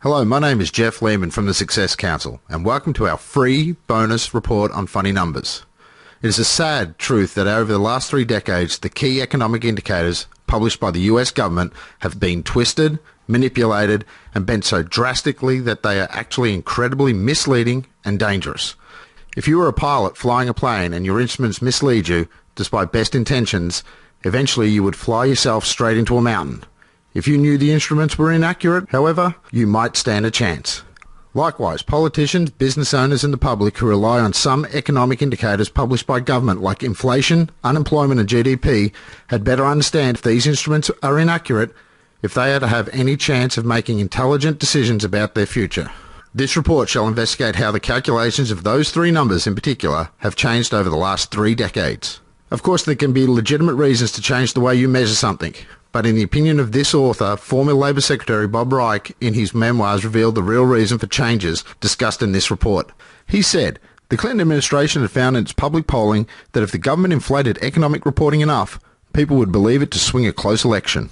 Hello, my name is Jeff Lehman from the Success Council, and welcome to our free bonus report on funny numbers. It is a sad truth that over the last 3 decades, the key economic indicators published by the US government have been twisted, manipulated, and bent so drastically that they are actually incredibly misleading and dangerous. If you were a pilot flying a plane and your instruments mislead you, despite best intentions, eventually you would fly yourself straight into a mountain. If you knew the instruments were inaccurate, however, you might stand a chance. Likewise, politicians, business owners and the public who rely on some economic indicators published by government like inflation, unemployment and GDP had better understand if these instruments are inaccurate if they are to have any chance of making intelligent decisions about their future. This report shall investigate how the calculations of those 3 numbers in particular have changed over the last 3 decades. Of course, there can be legitimate reasons to change the way you measure something. But in the opinion of this author, former Labor Secretary Bob Reich in his memoirs revealed the real reason for changes discussed in this report. He said, the Clinton administration had found in its public polling that if the government inflated economic reporting enough, people would believe it to swing a close election.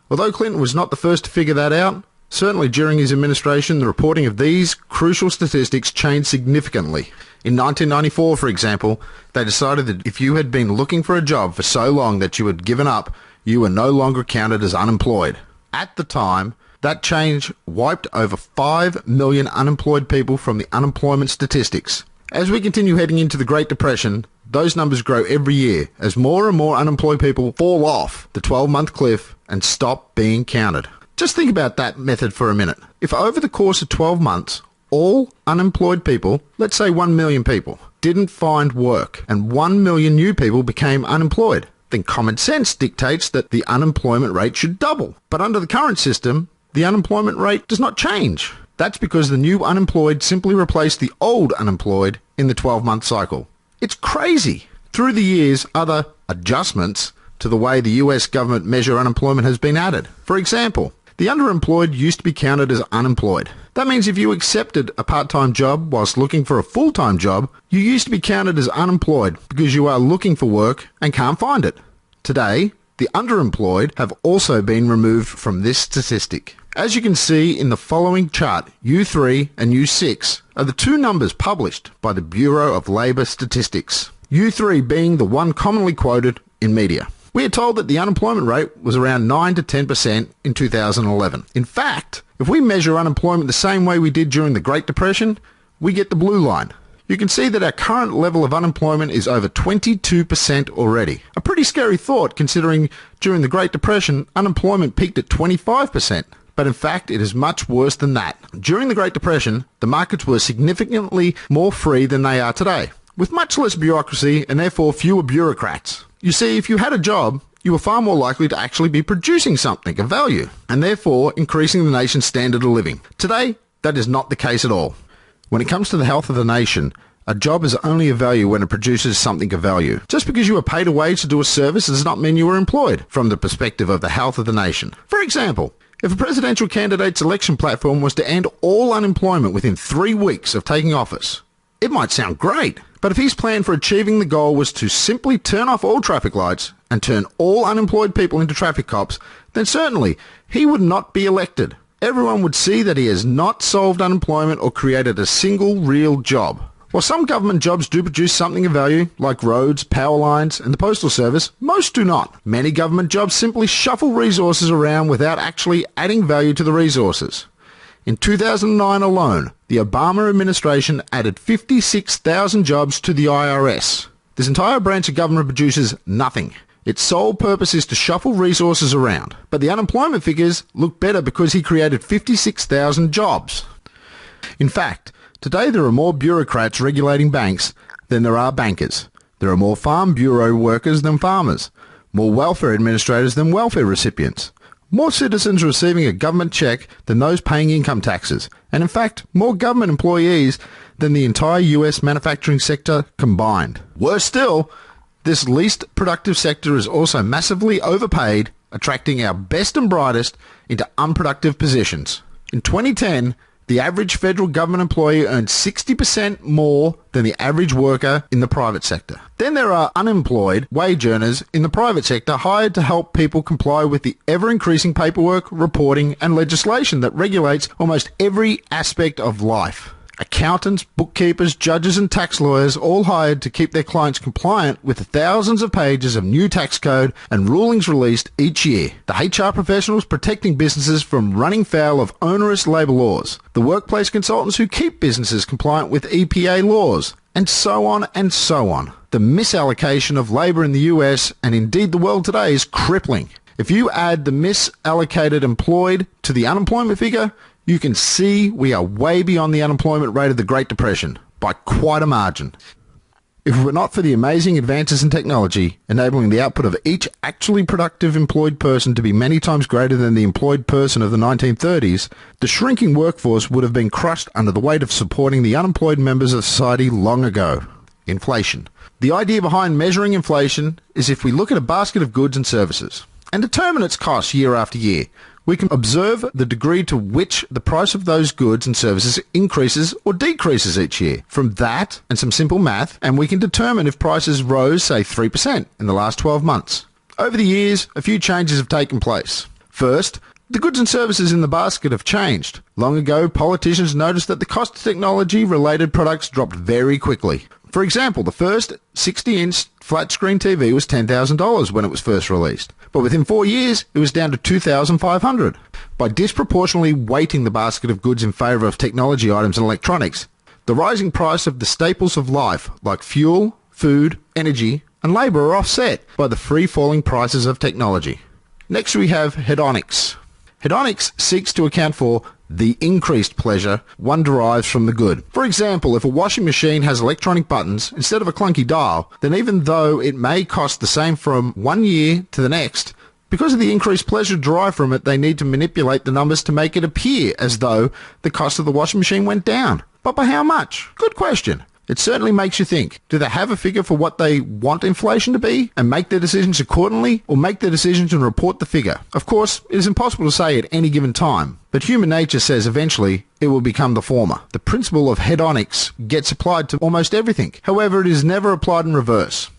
Although Clinton was not the first to figure that out, certainly during his administration the reporting of these crucial statistics changed significantly. In 1994, for example, they decided that if you had been looking for a job for so long that you had given up, you were no longer counted as unemployed. At the time, that change wiped over 5 million unemployed people from the unemployment statistics. As we continue heading into the Great Depression, those numbers grow every year as more and more unemployed people fall off the 12-month cliff and stop being counted. Just think about that method for a minute. If over the course of 12 months, all unemployed people, let's say 1 million people, didn't find work and 1 million new people became unemployed, then common sense dictates that the unemployment rate should double. But under the current system, the unemployment rate does not change. That's because the new unemployed simply replaced the old unemployed in the 12-month cycle. It's crazy. Through the years, other adjustments to the way the US government measure unemployment has been added. For example, the underemployed used to be counted as unemployed. That means if you accepted a part-time job whilst looking for a full-time job, you used to be counted as unemployed because you are looking for work and can't find it. Today, the underemployed have also been removed from this statistic. As you can see in the following chart, U3 and U6 are the 2 numbers published by the Bureau of Labor Statistics, U3 being the one commonly quoted in media. We are told that the unemployment rate was around 9 to 10% in 2011. In fact, if we measure unemployment the same way we did during the Great Depression, we get the blue line. You can see that our current level of unemployment is over 22% already. A pretty scary thought considering during the Great Depression, unemployment peaked at 25%. But in fact, it is much worse than that. During the Great Depression, the markets were significantly more free than they are today, with much less bureaucracy and therefore fewer bureaucrats. You see, if you had a job, you were far more likely to actually be producing something of value, and therefore increasing the nation's standard of living. Today, that is not the case at all. When it comes to the health of the nation, a job is only of value when it produces something of value. Just because you are paid a wage to do a service does not mean you are employed, from the perspective of the health of the nation. For example, if a presidential candidate's election platform was to end all unemployment within 3 weeks of taking office, it might sound great. But if his plan for achieving the goal was to simply turn off all traffic lights and turn all unemployed people into traffic cops, then certainly he would not be elected. Everyone would see that he has not solved unemployment or created a single real job. While some government jobs do produce something of value, like roads, power lines, and the postal service, most do not. Many government jobs simply shuffle resources around without actually adding value to the resources. In 2009 alone, the Obama administration added 56,000 jobs to the IRS. This entire branch of government produces nothing. Its sole purpose is to shuffle resources around. But the unemployment figures look better because he created 56,000 jobs. In fact, today there are more bureaucrats regulating banks than there are bankers. There are more farm bureau workers than farmers, more welfare administrators than welfare recipients, more citizens receiving a government check than those paying income taxes, and in fact, more government employees than the entire US manufacturing sector combined. Worse still, this least productive sector is also massively overpaid, attracting our best and brightest into unproductive positions. In 2010, The average federal government employee earns 60% more than the average worker in the private sector. Then there are unemployed wage earners in the private sector hired to help people comply with the ever-increasing paperwork, reporting, and legislation that regulates almost every aspect of life. Accountants, bookkeepers, judges, and tax lawyers all hired to keep their clients compliant with the thousands of pages of new tax code and rulings released each year. The HR professionals protecting businesses from running foul of onerous labour laws. The workplace consultants who keep businesses compliant with EPA laws. And so on and so on. The misallocation of labour in the US and indeed the world today is crippling. If you add the misallocated employed to the unemployment figure, you can see we are way beyond the unemployment rate of the Great Depression, by quite a margin. If it were not for the amazing advances in technology, enabling the output of each actually productive employed person to be many times greater than the employed person of the 1930s, the shrinking workforce would have been crushed under the weight of supporting the unemployed members of society long ago. Inflation. The idea behind measuring inflation is if we look at a basket of goods and services and determine its cost year after year, we can observe the degree to which the price of those goods and services increases or decreases each year. From that and some simple math, and we can determine if prices rose, say, 3% in the last 12 months. Over the years, a few changes have taken place. First, the goods and services in the basket have changed. Long ago, politicians noticed that the cost of technology-related products dropped very quickly. For example, the first 60-inch flat-screen TV was $10,000 when it was first released, but within 4 years, it was down to $2,500. By disproportionately weighting the basket of goods in favour of technology items and electronics, the rising price of the staples of life, like fuel, food, energy, and labour, are offset by the free-falling prices of technology. Next, we have hedonics. Hedonics seeks to account for the increased pleasure one derives from the good. For example, if a washing machine has electronic buttons instead of a clunky dial, then even though it may cost the same from 1 year to the next, because of the increased pleasure derived from it, they need to manipulate the numbers to make it appear as though the cost of the washing machine went down. But by how much? Good question. It certainly makes you think. Do they have a figure for what they want inflation to be and make their decisions accordingly, or make their decisions and report the figure? Of course, it is impossible to say at any given time, but human nature says eventually it will become the former. The principle of hedonics gets applied to almost everything. However, it is never applied in reverse.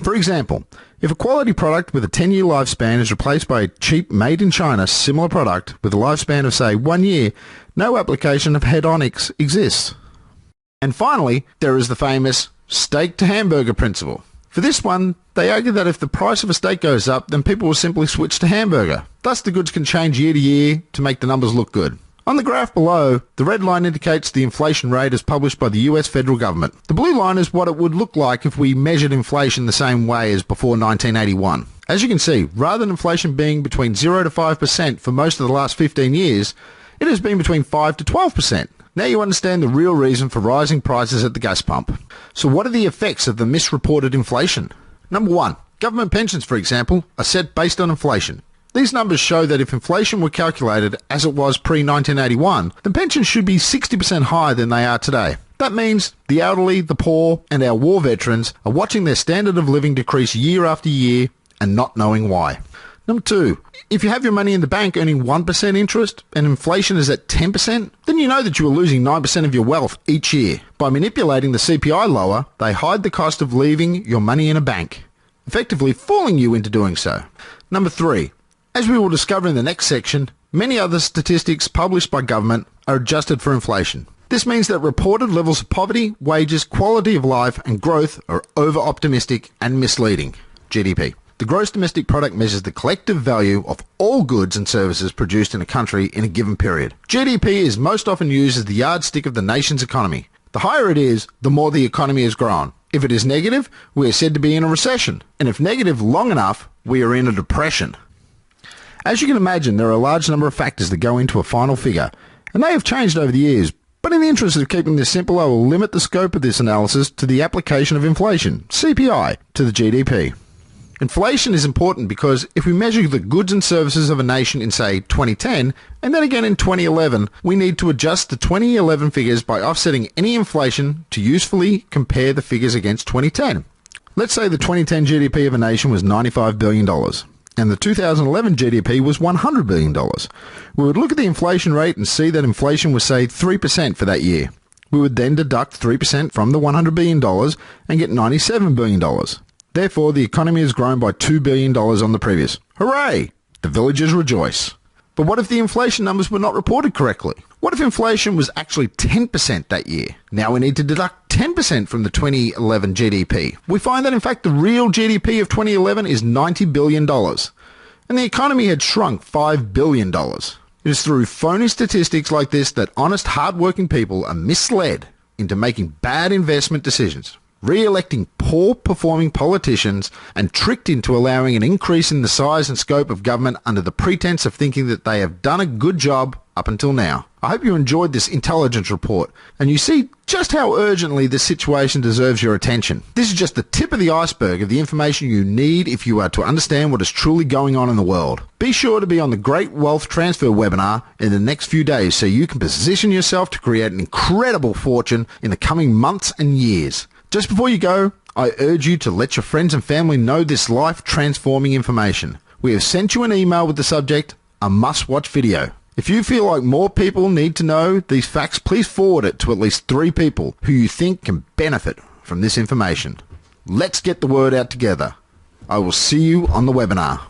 For example, if a quality product with a 10-year lifespan is replaced by a cheap made-in-China similar product with a lifespan of, say, 1 year, no application of hedonics exists. And finally, there is the famous steak to hamburger principle. For this one, they argue that if the price of a steak goes up, then people will simply switch to hamburger. Thus, the goods can change year to year to make the numbers look good. On the graph below, the red line indicates the inflation rate as published by the US federal government. The blue line is what it would look like if we measured inflation the same way as before 1981. As you can see, rather than inflation being between 0 to 5% for most of the last 15 years, it has been between 5 to 12%. Now you understand the real reason for rising prices at the gas pump. So what are the effects of the misreported inflation? Number 1, government pensions, for example, are set based on inflation. These numbers show that if inflation were calculated as it was pre-1981, then pensions should be 60% higher than they are today. That means the elderly, the poor, and our war veterans are watching their standard of living decrease year after year and not knowing why. Number 2, if you have your money in the bank earning 1% interest and inflation is at 10%, then you know that you are losing 9% of your wealth each year. By manipulating the CPI lower, they hide the cost of leaving your money in a bank, effectively fooling you into doing so. Number 3, as we will discover in the next section, many other statistics published by government are adjusted for inflation. This means that reported levels of poverty, wages, quality of life, and growth are over-optimistic and misleading. GDP. The gross domestic product measures the collective value of all goods and services produced in a country in a given period. GDP is most often used as the yardstick of the nation's economy. The higher it is, the more the economy has grown. If it is negative, we are said to be in a recession. And if negative long enough, we are in a depression. As you can imagine, there are a large number of factors that go into a final figure, and they have changed over the years. But in the interest of keeping this simple, I will limit the scope of this analysis to the application of inflation, CPI, to the GDP. Inflation is important because if we measure the goods and services of a nation in, say, 2010, and then again in 2011, we need to adjust the 2011 figures by offsetting any inflation to usefully compare the figures against 2010. Let's say the 2010 GDP of a nation was $95 billion. and the 2011 GDP was $100 billion. We would look at the inflation rate and see that inflation was, say, 3% for that year. We would then deduct 3% from the $100 billion and get $97 billion. Therefore, the economy has grown by $2 billion on the previous. Hooray! The villagers rejoice. But what if the inflation numbers were not reported correctly? What if inflation was actually 10% that year? Now we need to deduct 10% from the 2011 GDP. We find that in fact the real GDP of 2011 is $90 billion. And the economy had shrunk $5 billion. It is through phony statistics like this that honest, hard-working people are misled into making bad investment decisions, re-electing poor-performing politicians, and tricked into allowing an increase in the size and scope of government under the pretense of thinking that they have done a good job up until now. I hope you enjoyed this intelligence report, and you see just how urgently this situation deserves your attention. This is just the tip of the iceberg of the information you need if you are to understand what is truly going on in the world. Be sure to be on the Great Wealth Transfer webinar in the next few days so you can position yourself to create an incredible fortune in the coming months and years. Just before you go, I urge you to let your friends and family know this life-transforming information. We have sent you an email with the subject, a must-watch video. If you feel like more people need to know these facts, please forward it to at least 3 people who you think can benefit from this information. Let's get the word out together. I will see you on the webinar.